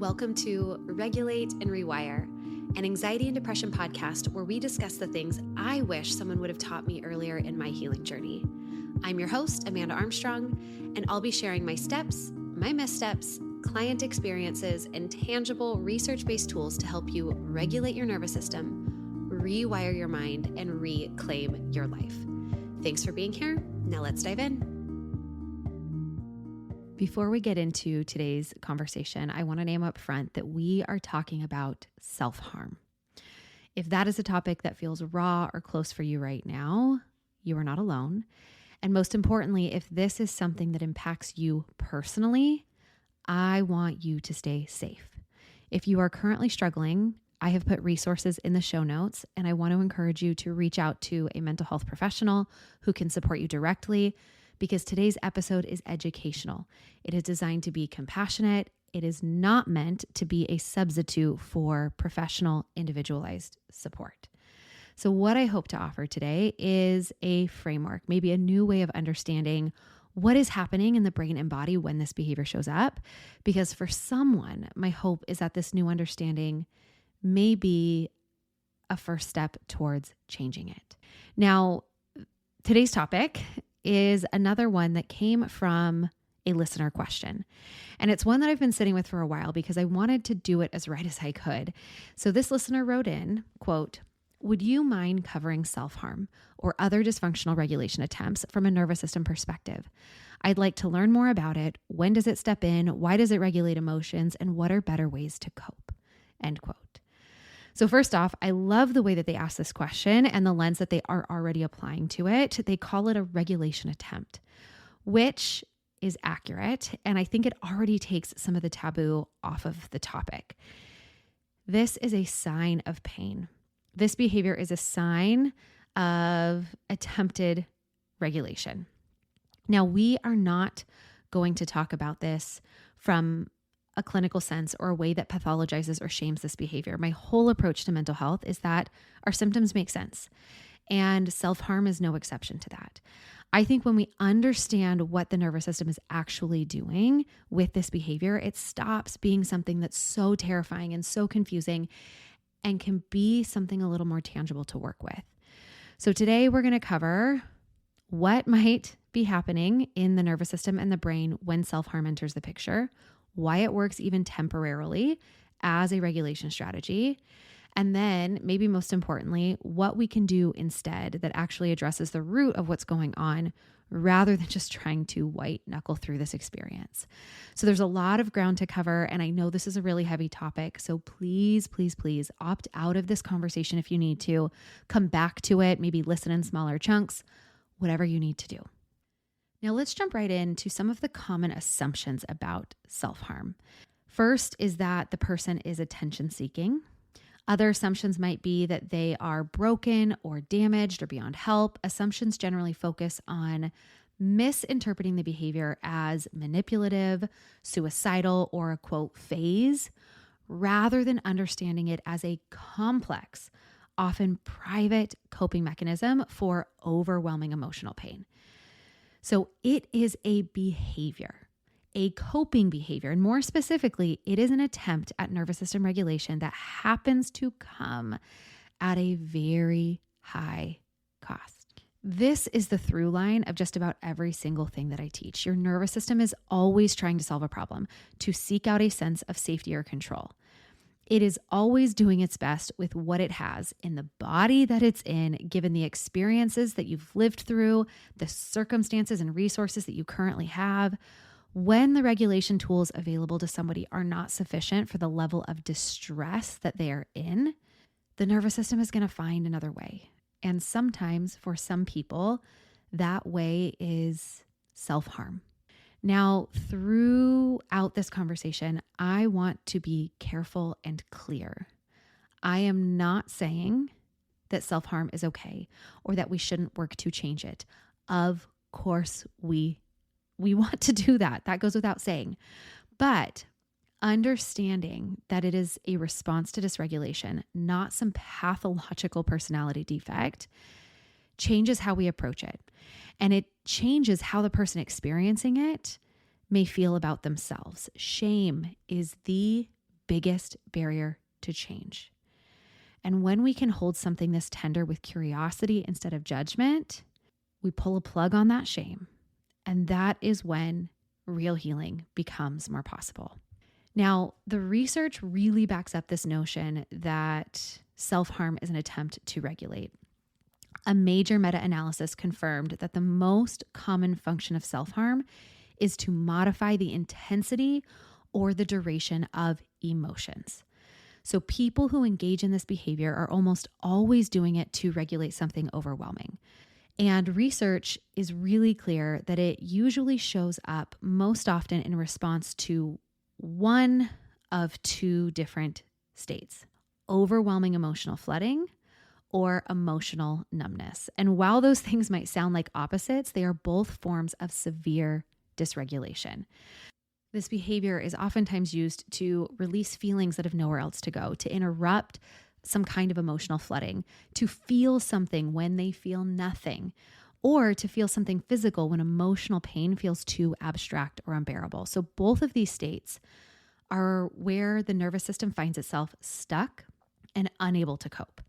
Welcome to Regulate and Rewire, an anxiety and depression podcast where we discuss the things I wish someone would have taught me earlier in my healing journey. I'm your host, Amanda Armstrong, and I'll be sharing my steps, my missteps, client experiences, and tangible research-based tools to help you regulate your nervous system, rewire your mind, and reclaim your life. Thanks for being here. Now let's dive in. Before we get into today's conversation, I want to name up front that we are talking about self-harm. If that is a topic that feels raw or close for you right now, you are not alone. And most importantly, if this is something that impacts you personally, I want you to stay safe. If you are currently struggling, I have put resources in the show notes, and I want to encourage you to reach out to a mental health professional who can support you directly, because today's episode is educational. It is designed to be compassionate. It is not meant to be a substitute for professional, individualized support. So what I hope to offer today is a framework, maybe a new way of understanding what is happening in the brain and body when this behavior shows up. Because for someone, my hope is that this new understanding may be a first step towards changing it. Now, today's topic is another one that came from a listener question. And it's one that I've been sitting with for a while because I wanted to do it as right as I could. So this listener wrote in, quote, "Would you mind covering self-harm or other dysfunctional regulation attempts from a nervous system perspective? I'd like to learn more about it. When does it step in? Why does it regulate emotions? And what are better ways to cope?" End quote. So first off, I love the way that they ask this question and the lens that they are already applying to it. They call it a regulation attempt, which is accurate. And I think it already takes some of the taboo off of the topic. This is a sign of pain. This behavior is a sign of attempted regulation. Now, we are not going to talk about this from a clinical sense or a way that pathologizes or shames this behavior. My whole approach to mental health is that our symptoms make sense, and self-harm is no exception to that. I think when we understand what the nervous system is actually doing with this behavior, it stops being something that's so terrifying and so confusing and can be something a little more tangible to work with. So today we're going to cover what might be happening in the nervous system and the brain when self-harm enters the picture, why it works even temporarily as a regulation strategy, and then maybe most importantly, what we can do instead that actually addresses the root of what's going on rather than just trying to white knuckle through this experience. So there's a lot of ground to cover, and I know this is a really heavy topic. So please, please, please opt out of this conversation if you need to. Come back to it, maybe listen in smaller chunks, whatever you need to do. Now let's jump right into some of the common assumptions about self-harm. First is that the person is attention-seeking. Other assumptions might be that they are broken or damaged or beyond help. Assumptions generally focus on misinterpreting the behavior as manipulative, suicidal, or a quote phase, rather than understanding it as a complex, often private coping mechanism for overwhelming emotional pain. So it is a behavior, a coping behavior, and more specifically, it is an attempt at nervous system regulation that happens to come at a very high cost. This is the through line of just about every single thing that I teach. Your nervous system is always trying to solve a problem, to seek out a sense of safety or control. It is always doing its best with what it has in the body that it's in, given the experiences that you've lived through, the circumstances and resources that you currently have. When the regulation tools available to somebody are not sufficient for the level of distress that they are in, the nervous system is going to find another way. And sometimes for some people, that way is self-harm. Now, throughout this conversation, I want to be careful and clear. I am not saying that self-harm is okay or that we shouldn't work to change it. Of course, we want to do that. That goes without saying. But understanding that it is a response to dysregulation, not some pathological personality defect, changes how we approach it. And it changes how the person experiencing it may feel about themselves. Shame is the biggest barrier to change. And when we can hold something this tender with curiosity instead of judgment, we pull a plug on that shame. And that is when real healing becomes more possible. Now, the research really backs up this notion that self-harm is an attempt to regulate. A major meta-analysis confirmed that the most common function of self-harm is to modify the intensity or the duration of emotions. So people who engage in this behavior are almost always doing it to regulate something overwhelming. And research is really clear that it usually shows up most often in response to one of two different states: overwhelming emotional flooding or emotional numbness. And while those things might sound like opposites, they are both forms of severe dysregulation. This behavior is oftentimes used to release feelings that have nowhere else to go, to interrupt some kind of emotional flooding, to feel something when they feel nothing, or to feel something physical when emotional pain feels too abstract or unbearable. So both of these states are where the nervous system finds itself stuck and unable to cope.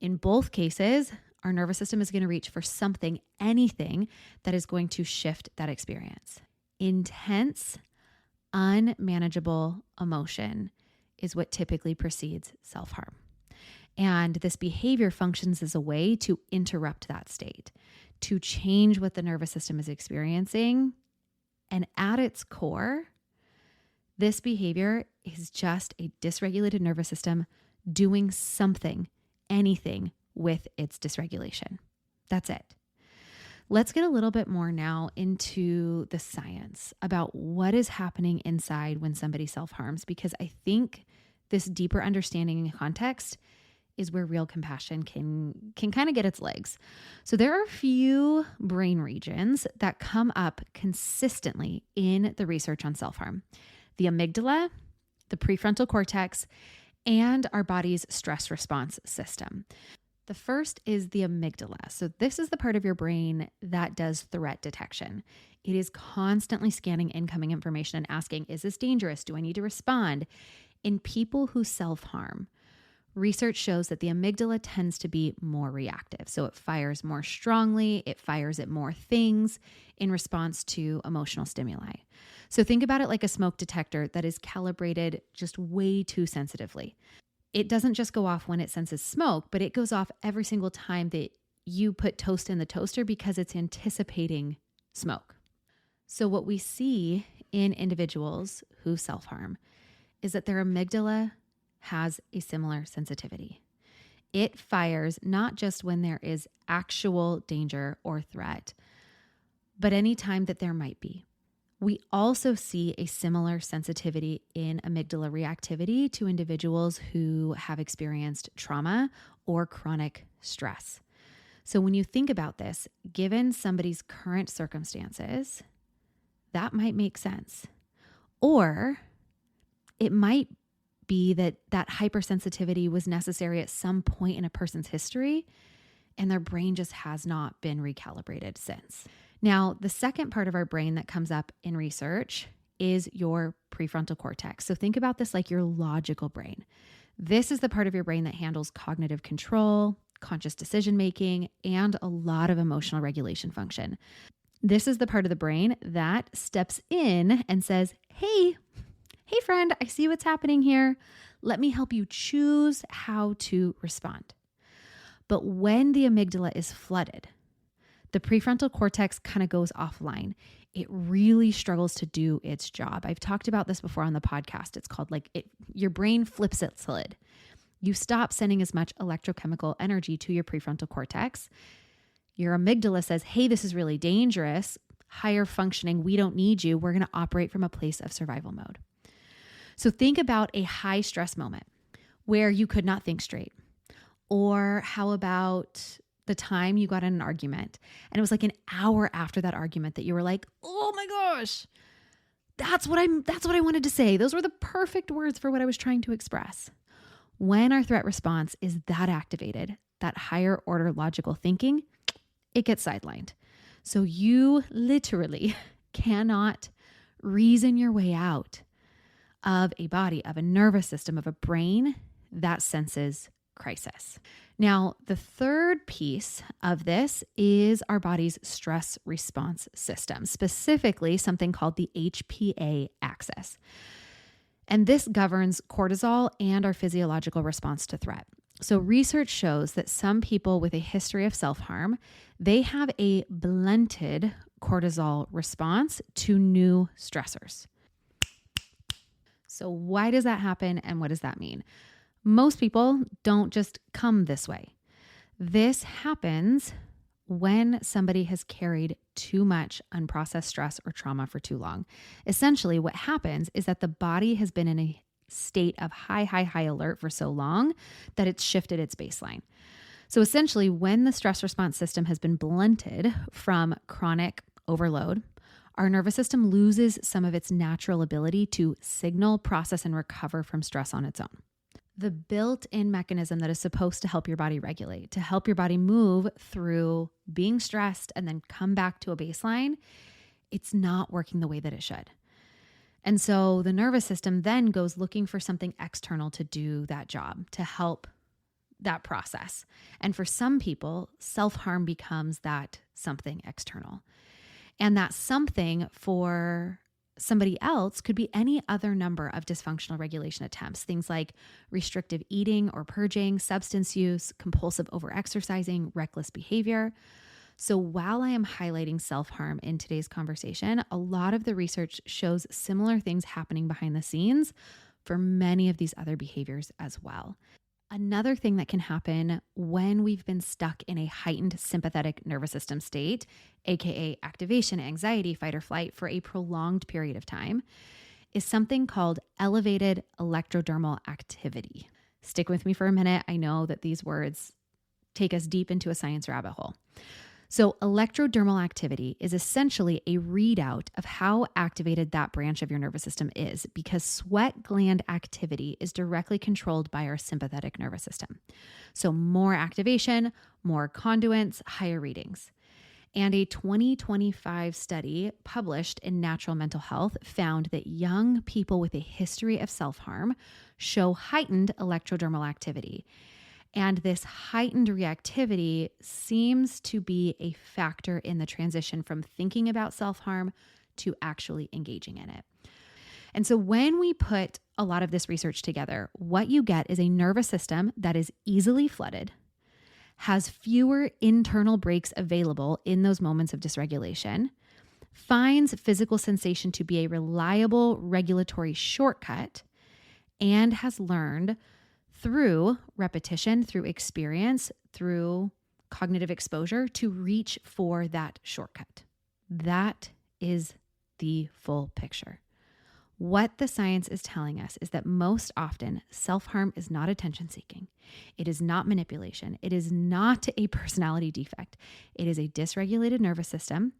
In both cases, our nervous system is going to reach for something, anything that is going to shift that experience. Intense, unmanageable emotion is what typically precedes self-harm. And this behavior functions as a way to interrupt that state, to change what the nervous system is experiencing. And at its core, this behavior is just a dysregulated nervous system doing something, anything with its dysregulation. That's it. Let's get a little bit more now into the science about what is happening inside when somebody self-harms, because I think this deeper understanding and context is where real compassion can kind of get its legs. So there are a few brain regions that come up consistently in the research on self-harm: the amygdala, the prefrontal cortex, and our body's stress response system. The first is the amygdala. So this is the part of your brain that does threat detection. It is constantly scanning incoming information and asking, is this dangerous? Do I need to respond? In people who self-harm, research shows that the amygdala tends to be more reactive. So it fires more strongly, it fires at more things in response to emotional stimuli. So think about it like a smoke detector that is calibrated just way too sensitively. It doesn't just go off when it senses smoke, but it goes off every single time that you put toast in the toaster because it's anticipating smoke. So what we see in individuals who self-harm is that their amygdala has a similar sensitivity. It fires not just when there is actual danger or threat, but any time that there might be. We also see a similar sensitivity in amygdala reactivity to individuals who have experienced trauma or chronic stress. So when you think about this, given somebody's current circumstances, that might make sense. Or it might be that hypersensitivity was necessary at some point in a person's history, and their brain just has not been recalibrated since. Now, the second part of our brain that comes up in research is your prefrontal cortex. So think about this like your logical brain. This is the part of your brain that handles cognitive control, conscious decision-making, and a lot of emotional regulation function. This is the part of the brain that steps in and says, hey friend, I see what's happening here. Let me help you choose how to respond. But when the amygdala is flooded, the prefrontal cortex kind of goes offline. It really struggles to do its job. I've talked about this before on the podcast. It's called your brain flips its lid. You stop sending as much electrochemical energy to your prefrontal cortex. Your amygdala says, hey, this is really dangerous. Higher functioning, we don't need you. We're going to operate from a place of survival mode. So think about a high stress moment where you could not think straight. Or how about the time you got in an argument and it was like an hour after that argument that you were like, oh my gosh, that's what I wanted to say. Those were the perfect words for what I was trying to express. When our threat response is that activated, that higher order logical thinking, it gets sidelined. So you literally cannot reason your way out of a body, of a nervous system, of a brain that senses crisis. Now, the third piece of this is our body's stress response system, specifically something called the HPA axis. And this governs cortisol and our physiological response to threat. So research shows that some people with a history of self-harm, they have a blunted cortisol response to new stressors. So why does that happen and what does that mean? Most people don't just come this way. This happens when somebody has carried too much unprocessed stress or trauma for too long. Essentially, what happens is that the body has been in a state of high alert for so long that it's shifted its baseline. So essentially, when the stress response system has been blunted from chronic overload, our nervous system loses some of its natural ability to signal, process, and recover from stress on its own. The built-in mechanism that is supposed to help your body regulate, to help your body move through being stressed and then come back to a baseline, it's not working the way that it should. And so the nervous system then goes looking for something external to do that job, to help that process. And for some people, self-harm becomes that something external. And that something for somebody else could be any other number of dysfunctional regulation attempts, things like restrictive eating or purging, substance use, compulsive overexercising, reckless behavior. So while I am highlighting self-harm in today's conversation, a lot of the research shows similar things happening behind the scenes for many of these other behaviors as well. Another thing that can happen when we've been stuck in a heightened sympathetic nervous system state, aka activation, anxiety, fight or flight for a prolonged period of time, is something called elevated electrodermal activity. Stick with me for a minute. I know that these words take us deep into a science rabbit hole. So electrodermal activity is essentially a readout of how activated that branch of your nervous system is, because sweat gland activity is directly controlled by our sympathetic nervous system. So more activation, more conduits, higher readings. And a 2025 study published in Natural Mental Health found that young people with a history of self-harm show heightened electrodermal activity. And this heightened reactivity seems to be a factor in the transition from thinking about self-harm to actually engaging in it. And so when we put a lot of this research together, what you get is a nervous system that is easily flooded, has fewer internal breaks available in those moments of dysregulation, finds physical sensation to be a reliable regulatory shortcut, and has learned through repetition, through experience, through cognitive exposure to reach for that shortcut. That is the full picture. What the science is telling us is that most often self-harm is not attention-seeking. It is not manipulation. It is not a personality defect. It is a dysregulated nervous system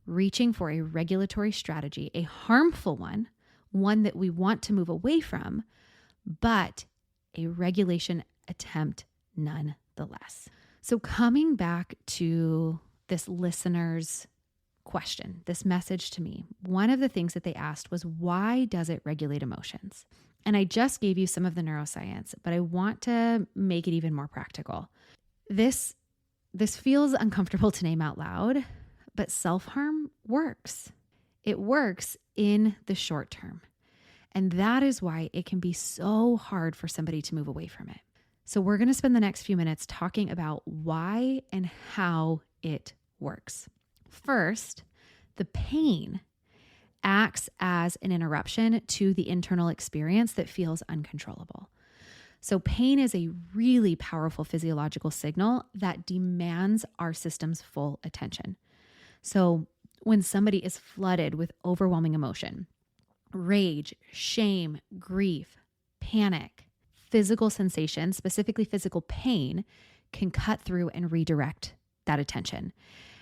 reaching for a regulatory strategy, a harmful one, one that we want to move away from, but a regulation attempt nonetheless. So coming back to this listener's question, this message to me, one of the things that they asked was, why does it regulate emotions? And I just gave you some of the neuroscience, but I want to make it even more practical. This feels uncomfortable to name out loud, but self-harm works. It works in the short term. And that is why it can be so hard for somebody to move away from it. So we're going to spend the next few minutes talking about why and how it works. First, the pain acts as an interruption to the internal experience that feels uncontrollable. So pain is a really powerful physiological signal that demands our system's full attention. So when somebody is flooded with overwhelming emotion, rage, shame, grief, panic, physical sensation, specifically physical pain, can cut through and redirect that attention.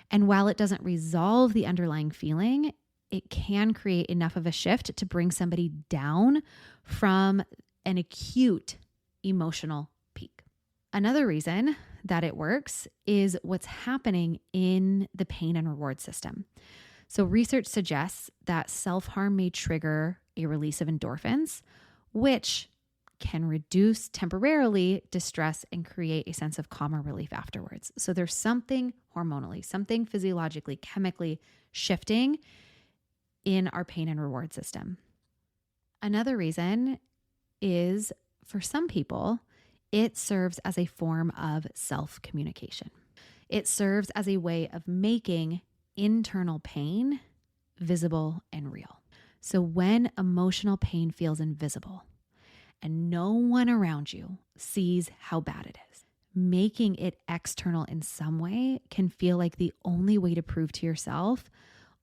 And while it doesn't resolve the underlying feeling, it can create enough of a shift to bring somebody down from an acute emotional peak. Another reason that it works is what's happening in the pain and reward system. So research suggests that self-harm may trigger a release of endorphins, which can reduce temporarily distress and create a sense of calm or relief afterwards. So there's something hormonally, something physiologically, chemically shifting in our pain and reward system. Another reason is for some people, it serves as a form of self-communication. It serves as a way of making internal pain visible and real. So when emotional pain feels invisible and no one around you sees how bad it is, making it external in some way can feel like the only way to prove to yourself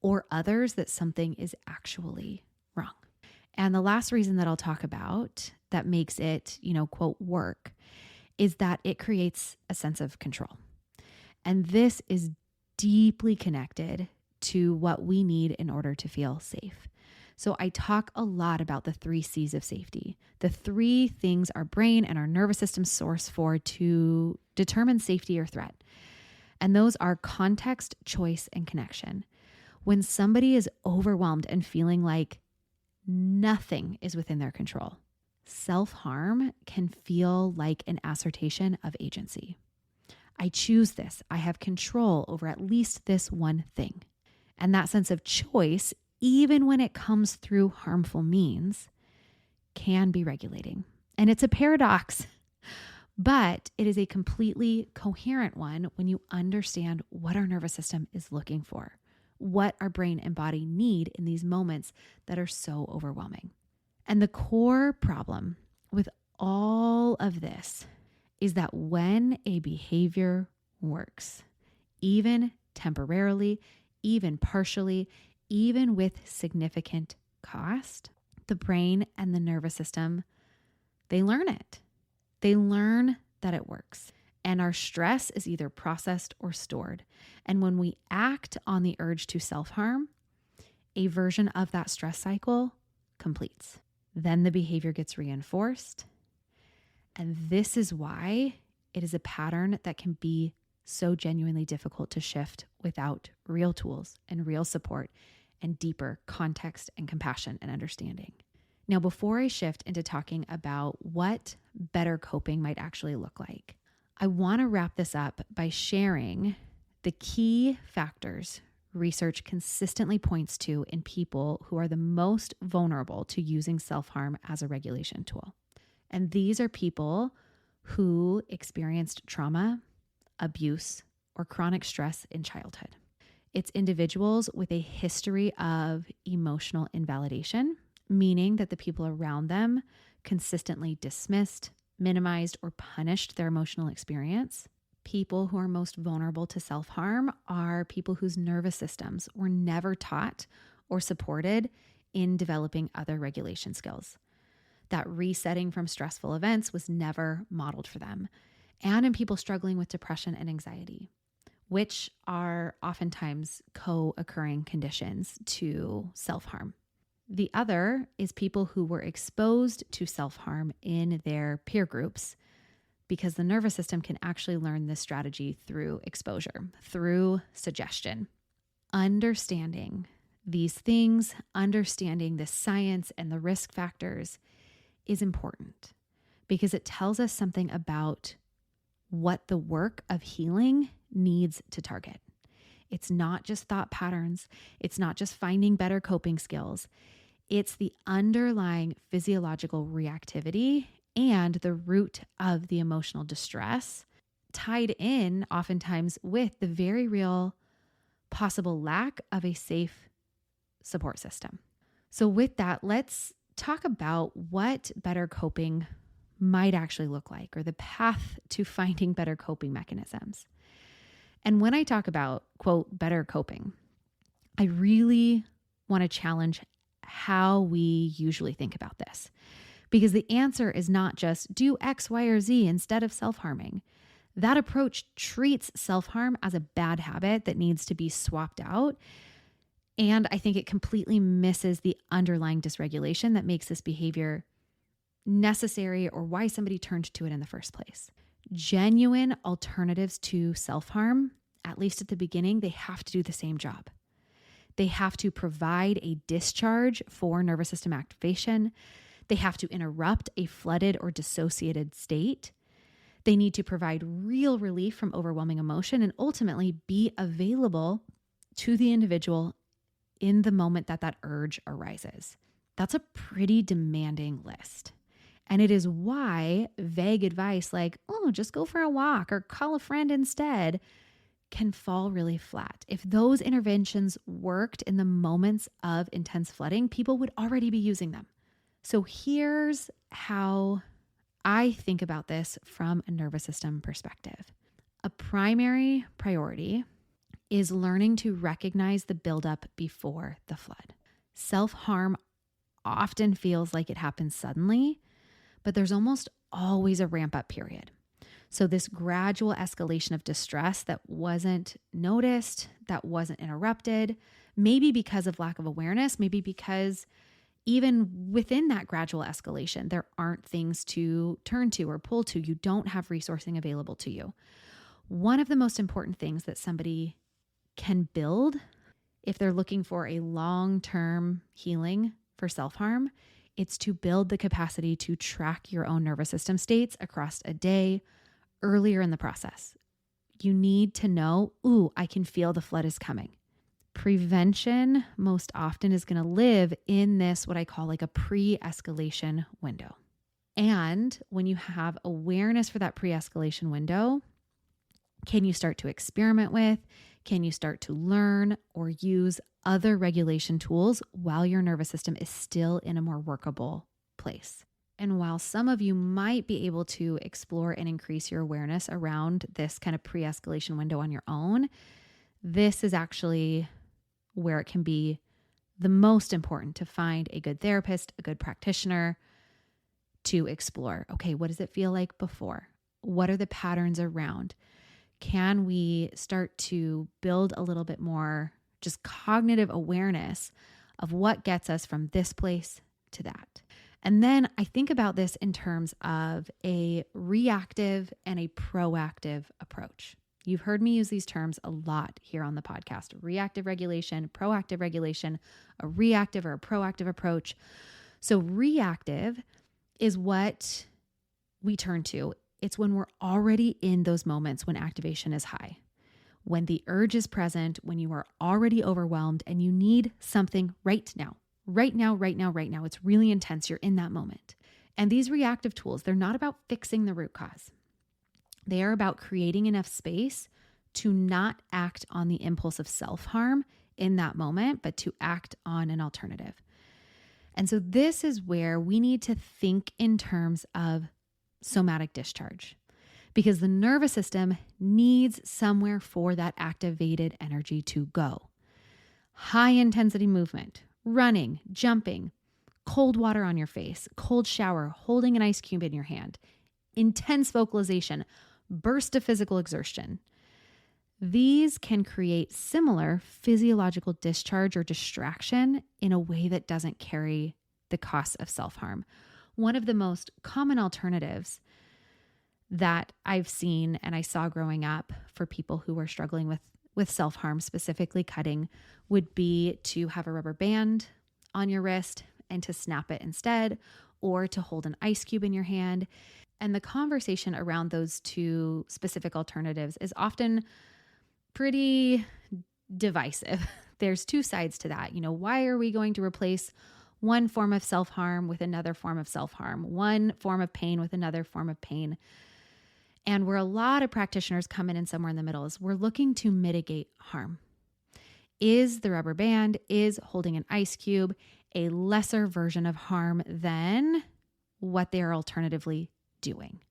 or others that something is actually wrong. And the last reason that I'll talk about that makes it, quote, work is that it creates a sense of control. And this is deeply connected to what we need in order to feel safe. So I talk a lot about the 3 C's of safety, the 3 things our brain and our nervous system source for to determine safety or threat. And those are context, choice, and connection. When somebody is overwhelmed and feeling like nothing is within their control, self-harm can feel like an assertion of agency. I choose this. I have control over at least this one thing. And that sense of choice, even when it comes through harmful means, can be regulating. And it's a paradox, but it is a completely coherent one when you understand what our nervous system is looking for, what our brain and body need in these moments that are so overwhelming. And the core problem with all of this is that when a behavior works, even temporarily, even partially, even with significant cost, the brain and the nervous system, they learn it. They learn that it works. And our stress is either processed or stored. And when we act on the urge to self-harm, a version of that stress cycle completes. Then the behavior gets reinforced. And this is why it is a pattern that can be so genuinely difficult to shift without real tools and real support and deeper context and compassion and understanding. Now, before I shift into talking about what better coping might actually look like, I want to wrap this up by sharing the key factors research consistently points to in people who are the most vulnerable to using self-harm as a regulation tool. And these are people who experienced trauma, abuse, or chronic stress in childhood. It's individuals with a history of emotional invalidation, meaning that the people around them consistently dismissed, minimized, or punished their emotional experience. People who are most vulnerable to self-harm are people whose nervous systems were never taught or supported in developing other regulation skills. That resetting from stressful events was never modeled for them. And in people struggling with depression and anxiety, which are oftentimes co-occurring conditions to self-harm. The other is people who were exposed to self-harm in their peer groups, because the nervous system can actually learn this strategy through exposure, through suggestion. Understanding these things, understanding the science and the risk factors is important because it tells us something about what the work of healing needs to target. It's not just thought patterns. It's not just finding better coping skills. It's the underlying physiological reactivity and the root of the emotional distress tied in oftentimes with the very real possible lack of a safe support system. So with that, let's talk about what better coping might actually look like, or the path to finding better coping mechanisms. And when I talk about, quote, better coping, I really want to challenge how we usually think about this. Because the answer is not just do X, Y, or Z instead of self-harming. That approach treats self-harm as a bad habit that needs to be swapped out. And I think it completely misses the underlying dysregulation that makes this behavior necessary or why somebody turned to it in the first place. Genuine alternatives to self-harm, at least at the beginning, they have to do the same job. They have to provide a discharge for nervous system activation. They have to interrupt a flooded or dissociated state. They need to provide real relief from overwhelming emotion and ultimately be available to the individual in the moment that that urge arises. That's a pretty demanding list. And it is why vague advice like, oh, just go for a walk or call a friend instead can fall really flat. If those interventions worked in the moments of intense flooding, people would already be using them. So here's how I think about this from a nervous system perspective. A primary priority is learning to recognize the buildup before the flood. Self-harm often feels like it happens suddenly, but there's almost always a ramp-up period. So this gradual escalation of distress that wasn't noticed, that wasn't interrupted, maybe because of lack of awareness, maybe because even within that gradual escalation, there aren't things to turn to or pull to. You don't have resourcing available to you. One of the most important things that somebody can build if they're looking for a long-term healing for self-harm, it's to build the capacity to track your own nervous system states across a day earlier in the process. You need to know, ooh, I can feel the flood is coming. Prevention most often is going to live in this, what I call like a pre-escalation window. And when you have awareness for that pre-escalation window, can you start to experiment with, can you start to learn or use other regulation tools while your nervous system is still in a more workable place? And while some of you might be able to explore and increase your awareness around this kind of pre-escalation window on your own, this is actually where it can be the most important to find a good therapist, a good practitioner to explore. Okay, what does it feel like before? What are the patterns around? Can we start to build a little bit more just cognitive awareness of what gets us from this place to that? And then I think about this in terms of a reactive and a proactive approach. You've heard me use these terms a lot here on the podcast: reactive regulation, proactive regulation, a reactive or a proactive approach. So reactive is what we turn to. It's when we're already in those moments when activation is high, when the urge is present, when you are already overwhelmed and you need something right now. Right now. It's really intense. You're in that moment. And these reactive tools, they're not about fixing the root cause. They are about creating enough space to not act on the impulse of self-harm in that moment, but to act on an alternative. And so this is where we need to think in terms of somatic discharge, because the nervous system needs somewhere for that activated energy to go. High intensity movement, running, jumping, cold water on your face, cold shower, holding an ice cube in your hand, intense vocalization, burst of physical exertion. These can create similar physiological discharge or distraction in a way that doesn't carry the cost of self-harm. One of the most common alternatives that I've seen and I saw growing up for people who were struggling with self-harm, specifically cutting, would be to have a rubber band on your wrist and to snap it instead, or to hold an ice cube in your hand. And the conversation around those two specific alternatives is often pretty divisive. There's two sides to that. Why are we going to replace one form of self-harm with another form of self-harm, one form of pain with another form of pain? And where a lot of practitioners come in and somewhere in the middle is we're looking to mitigate harm. Is the rubber band, is holding an ice cube a lesser version of harm than what they are alternatively doing?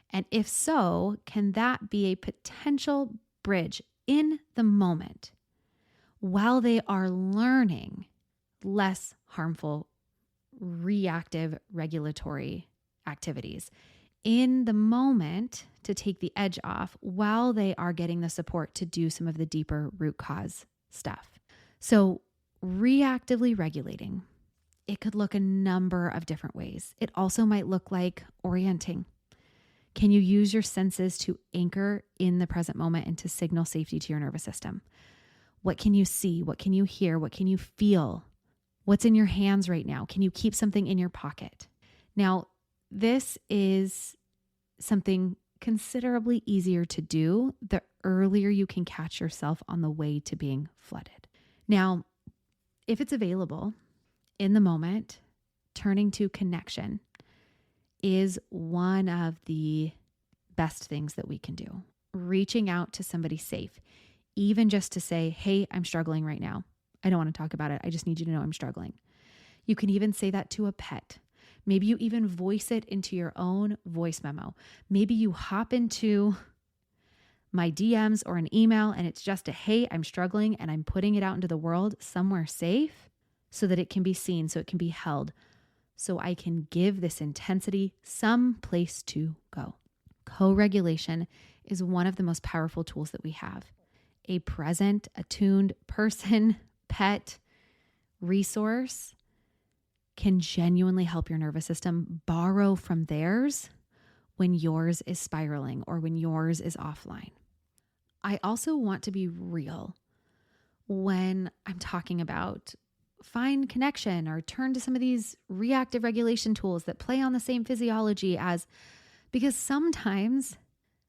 And if so, can that be a potential bridge in the moment while they are learning less harmful reactive regulatory activities in the moment to take the edge off while they are getting the support to do some of the deeper root cause stuff? So reactively regulating, it could look a number of different ways. It also might look like orienting. Can you use your senses to anchor in the present moment and to signal safety to your nervous system? What can you see? What can you hear? What can you feel? What's in your hands right now? Can you keep something in your pocket? Now, this is something considerably easier to do the earlier you can catch yourself on the way to being flooded. Now, if it's available in the moment, turning to connection is one of the best things that we can do. Reaching out to somebody safe, even just to say, hey, I'm struggling right now. I don't want to talk about it. I just need you to know I'm struggling. You can even say that to a pet. Maybe you even voice it into your own voice memo. Maybe you hop into my DMs or an email and it's just a, hey, I'm struggling, and I'm putting it out into the world somewhere safe so that it can be seen, so it can be held, so I can give this intensity some place to go. Co-regulation is one of the most powerful tools that we have. A present, attuned person, pet, resource can genuinely help your nervous system borrow from theirs when yours is spiraling or when yours is offline. I also want to be real when I'm talking about find connection or turn to some of these reactive regulation tools that play on the same physiology as, because sometimes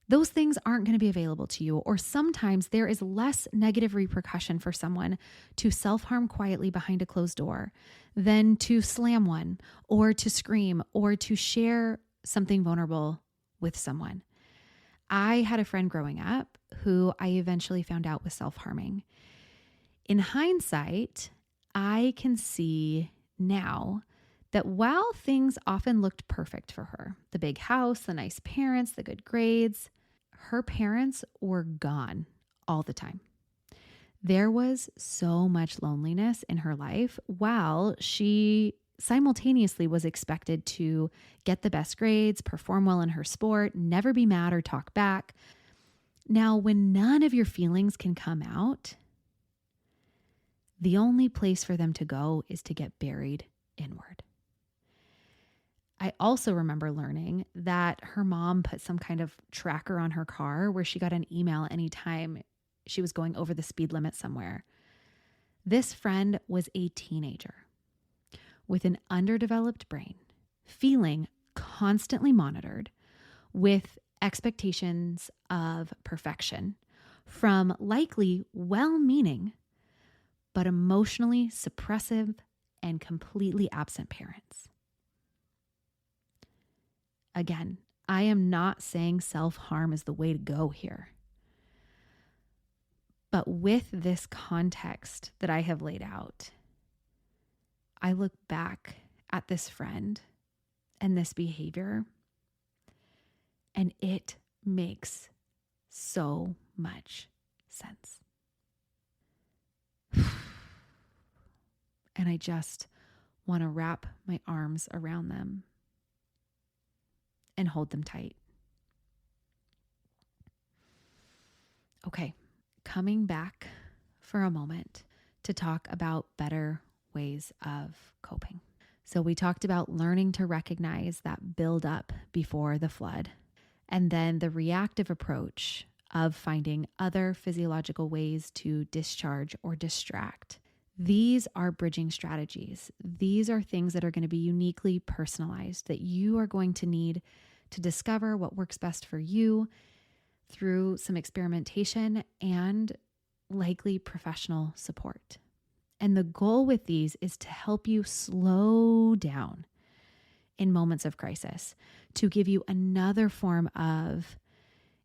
those things aren't going to be available to you, or sometimes there is less negative repercussion for someone to self-harm quietly behind a closed door than to slam one or to scream or to share something vulnerable with someone. I had a friend growing up who I eventually found out was self-harming. In hindsight, I can see now that while things often looked perfect for her, the big house, the nice parents, the good grades, her parents were gone all the time. There was so much loneliness in her life while she simultaneously was expected to get the best grades, perform well in her sport, never be mad or talk back. Now, when none of your feelings can come out, the only place for them to go is to get buried inward. I also remember learning that her mom put some kind of tracker on her car where she got an email anytime she was going over the speed limit somewhere. This friend was a teenager with an underdeveloped brain, feeling constantly monitored with expectations of perfection from likely well-meaning, but emotionally suppressive and completely absent parents. Again, I am not saying self-harm is the way to go here. But with this context that I have laid out, I look back at this friend and this behavior, and it makes so much sense. And I just want to wrap my arms around them and hold them tight. Okay, coming back for a moment to talk about better ways of coping. So we talked about learning to recognize that build up before the flood, and then the reactive approach of finding other physiological ways to discharge or distract. These are bridging strategies. These are things that are going to be uniquely personalized that you are going to need to discover what works best for you through some experimentation and likely professional support. And the goal with these is to help you slow down in moments of crisis, to give you another form of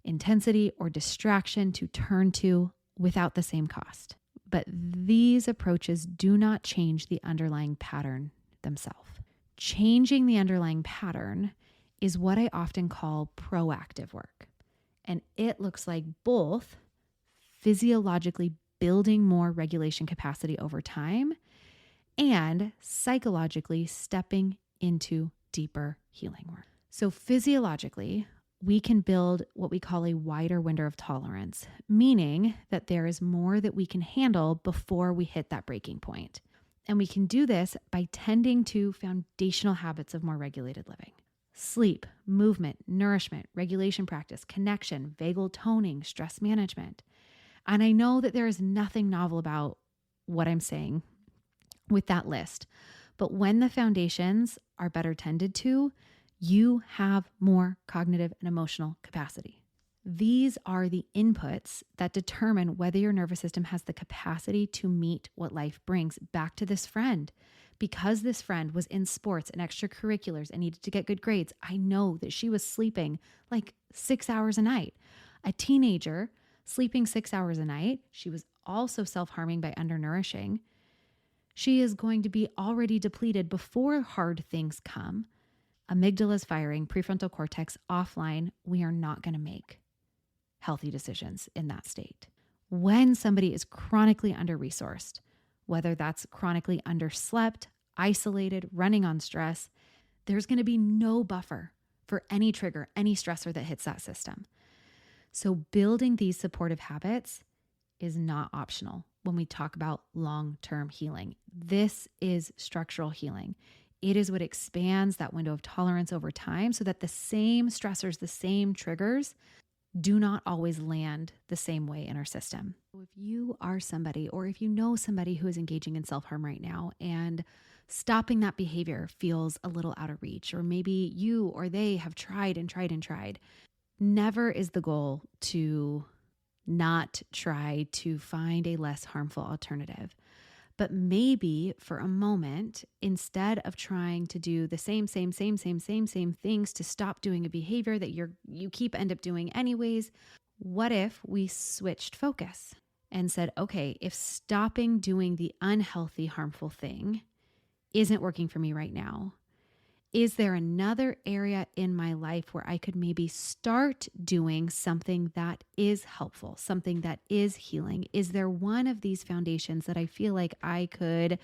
intensity or distraction to turn to without the same cost. But these approaches do not change the underlying pattern themselves. Changing the underlying pattern is what I often call proactive work. And it looks like both physiologically building more regulation capacity over time and psychologically stepping into deeper healing work. So physiologically, we can build what we call a wider window of tolerance, meaning that there is more that we can handle before we hit that breaking point. And we can do this by tending to foundational habits of more regulated living. Sleep, movement, nourishment, regulation practice, connection, vagal toning, stress management. And I know that there is nothing novel about what I'm saying with that list, but when the foundations are better tended to, you have more cognitive and emotional capacity. These are the inputs that determine whether your nervous system has the capacity to meet what life brings. Back to this friend. Because this friend was in sports and extracurriculars and needed to get good grades, I know that she was sleeping like 6 hours a night. A teenager sleeping 6 hours a night, she was also self-harming by undernourishing. She is going to be already depleted before hard things come. Amygdala's firing, prefrontal cortex offline. We are not going to make healthy decisions in that state. When somebody is chronically under-resourced, whether that's chronically underslept, isolated, running on stress, there's going to be no buffer for any trigger, any stressor that hits that system. So building these supportive habits is not optional when we talk about long-term healing. This is structural healing. It is what expands that window of tolerance over time so that the same stressors, the same triggers do not always land the same way in our system. If you are somebody, or if you know somebody who is engaging in self-harm right now and stopping that behavior feels a little out of reach, or maybe you or they have tried and tried and tried, never is the goal to not try to find a less harmful alternative. But maybe for a moment, instead of trying to do the same things to stop doing a behavior that you end up doing anyways, what if we switched focus and said, okay, if stopping doing the unhealthy, harmful thing isn't working for me right now, is there another area in my life where I could maybe start doing something that is helpful, something that is healing? Is there one of these foundations that I feel like I could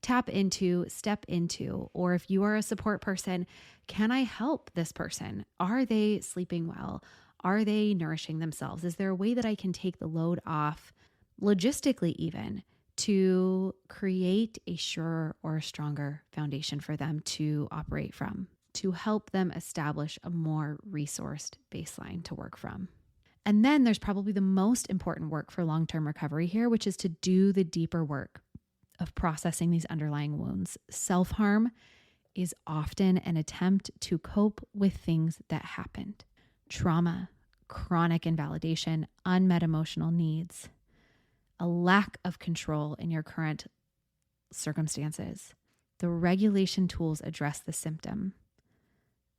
tap into, step into? Or if you are a support person, can I help this person? Are they sleeping well? Are they nourishing themselves? Is there a way that I can take the load off, logistically even, to create a surer or a stronger foundation for them to operate from, to help them establish a more resourced baseline to work from? And then there's probably the most important work for long-term recovery here, which is to do the deeper work of processing these underlying wounds. Self-harm is often an attempt to cope with things that happened. Trauma, chronic invalidation, unmet emotional needs, a lack of control in your current circumstances. The regulation tools address the symptom.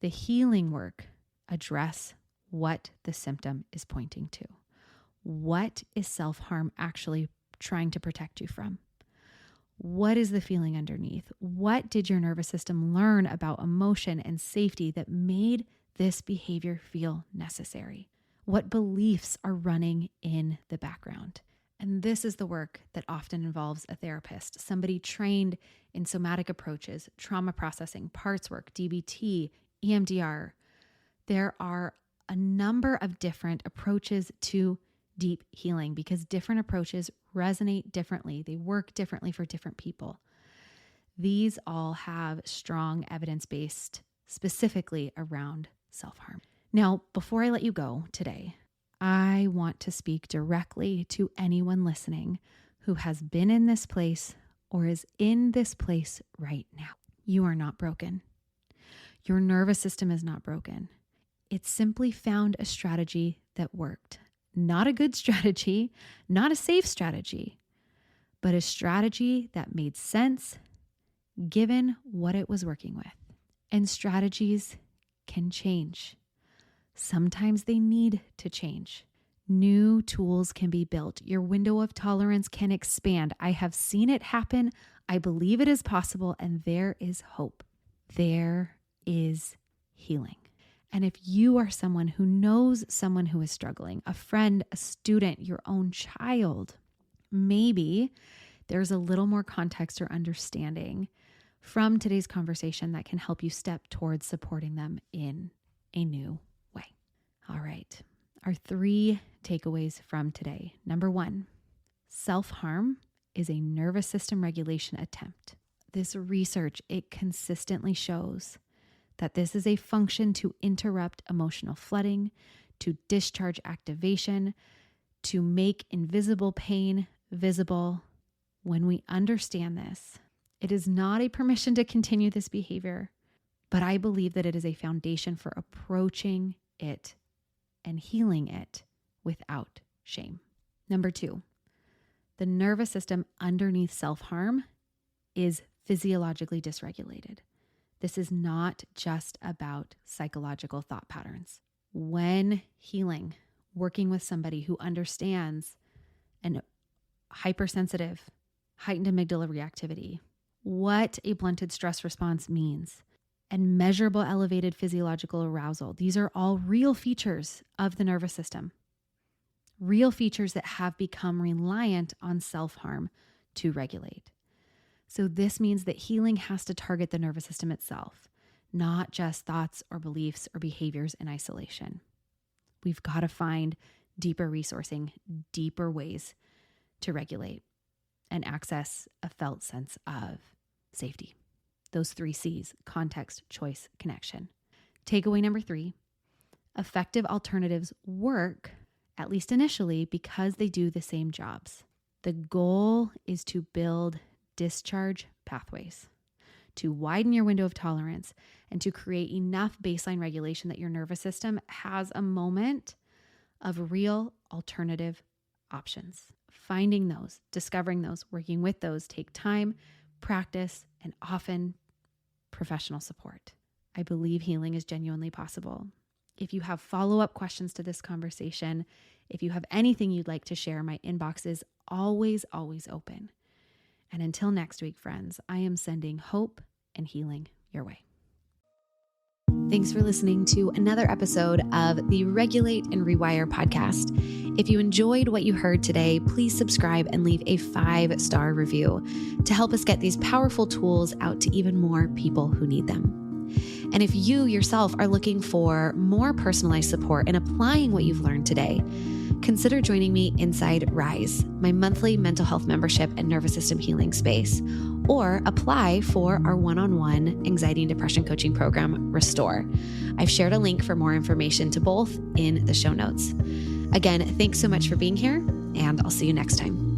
The healing work address what the symptom is pointing to. What is self-harm actually trying to protect you from? What is the feeling underneath? What did your nervous system learn about emotion and safety that made this behavior feel necessary? What beliefs are running in the background? And this is the work that often involves a therapist, somebody trained in somatic approaches, trauma processing, parts work, DBT, EMDR. There are a number of different approaches to deep healing because different approaches resonate differently. They work differently for different people. These all have strong evidence-based, specifically around self-harm. Now, before I let you go today, I want to speak directly to anyone listening who has been in this place or is in this place right now. You are not broken. Your nervous system is not broken. It simply found a strategy that worked. Not a good strategy, not a safe strategy, but a strategy that made sense given what it was working with. And strategies can change. Sometimes they need to change. New tools can be built. Your window of tolerance can expand. I have seen it happen. I believe it is possible, and there is hope. There is healing. And if you are someone who knows someone who is struggling, a friend, a student, your own child, maybe there's a little more context or understanding from today's conversation that can help you step towards supporting them in a new way. All right. Our 3 takeaways from today. Number 1, self-harm is a nervous system regulation attempt. This research, it consistently shows that this is a function to interrupt emotional flooding, to discharge activation, to make invisible pain visible. When we understand this, it is not a permission to continue this behavior, but I believe that it is a foundation for approaching it and healing it without shame. Number 2, the nervous system underneath self-harm is physiologically dysregulated. This is not just about psychological thought patterns. When healing, working with somebody who understands an hypersensitive, heightened amygdala reactivity, what a blunted stress response means, and measurable elevated physiological arousal. These are all real features of the nervous system, real features that have become reliant on self-harm to regulate. So this means that healing has to target the nervous system itself, not just thoughts or beliefs or behaviors in isolation. We've got to find deeper resourcing, deeper ways to regulate and access a felt sense of safety. Those 3 C's: context, choice, connection. Takeaway number 3, effective alternatives work, at least initially, because they do the same jobs. The goal is to build discharge pathways, to widen your window of tolerance, and to create enough baseline regulation that your nervous system has a moment of real alternative options. Finding those, discovering those, working with those take time, practice, and often professional support. I believe healing is genuinely possible. If you have follow-up questions to this conversation, if you have anything you'd like to share, my inbox is always, always open. And until next week, friends, I am sending hope and healing your way. Thanks for listening to another episode of the Regulate and Rewire podcast. If you enjoyed what you heard today, please subscribe and leave a 5-star review to help us get these powerful tools out to even more people who need them. And if you yourself are looking for more personalized support in applying what you've learned today, consider joining me inside Rise, my monthly mental health membership and nervous system healing space, or apply for our one-on-one anxiety and depression coaching program, Restore. I've shared a link for more information to both in the show notes. Again, thanks so much for being here, and I'll see you next time.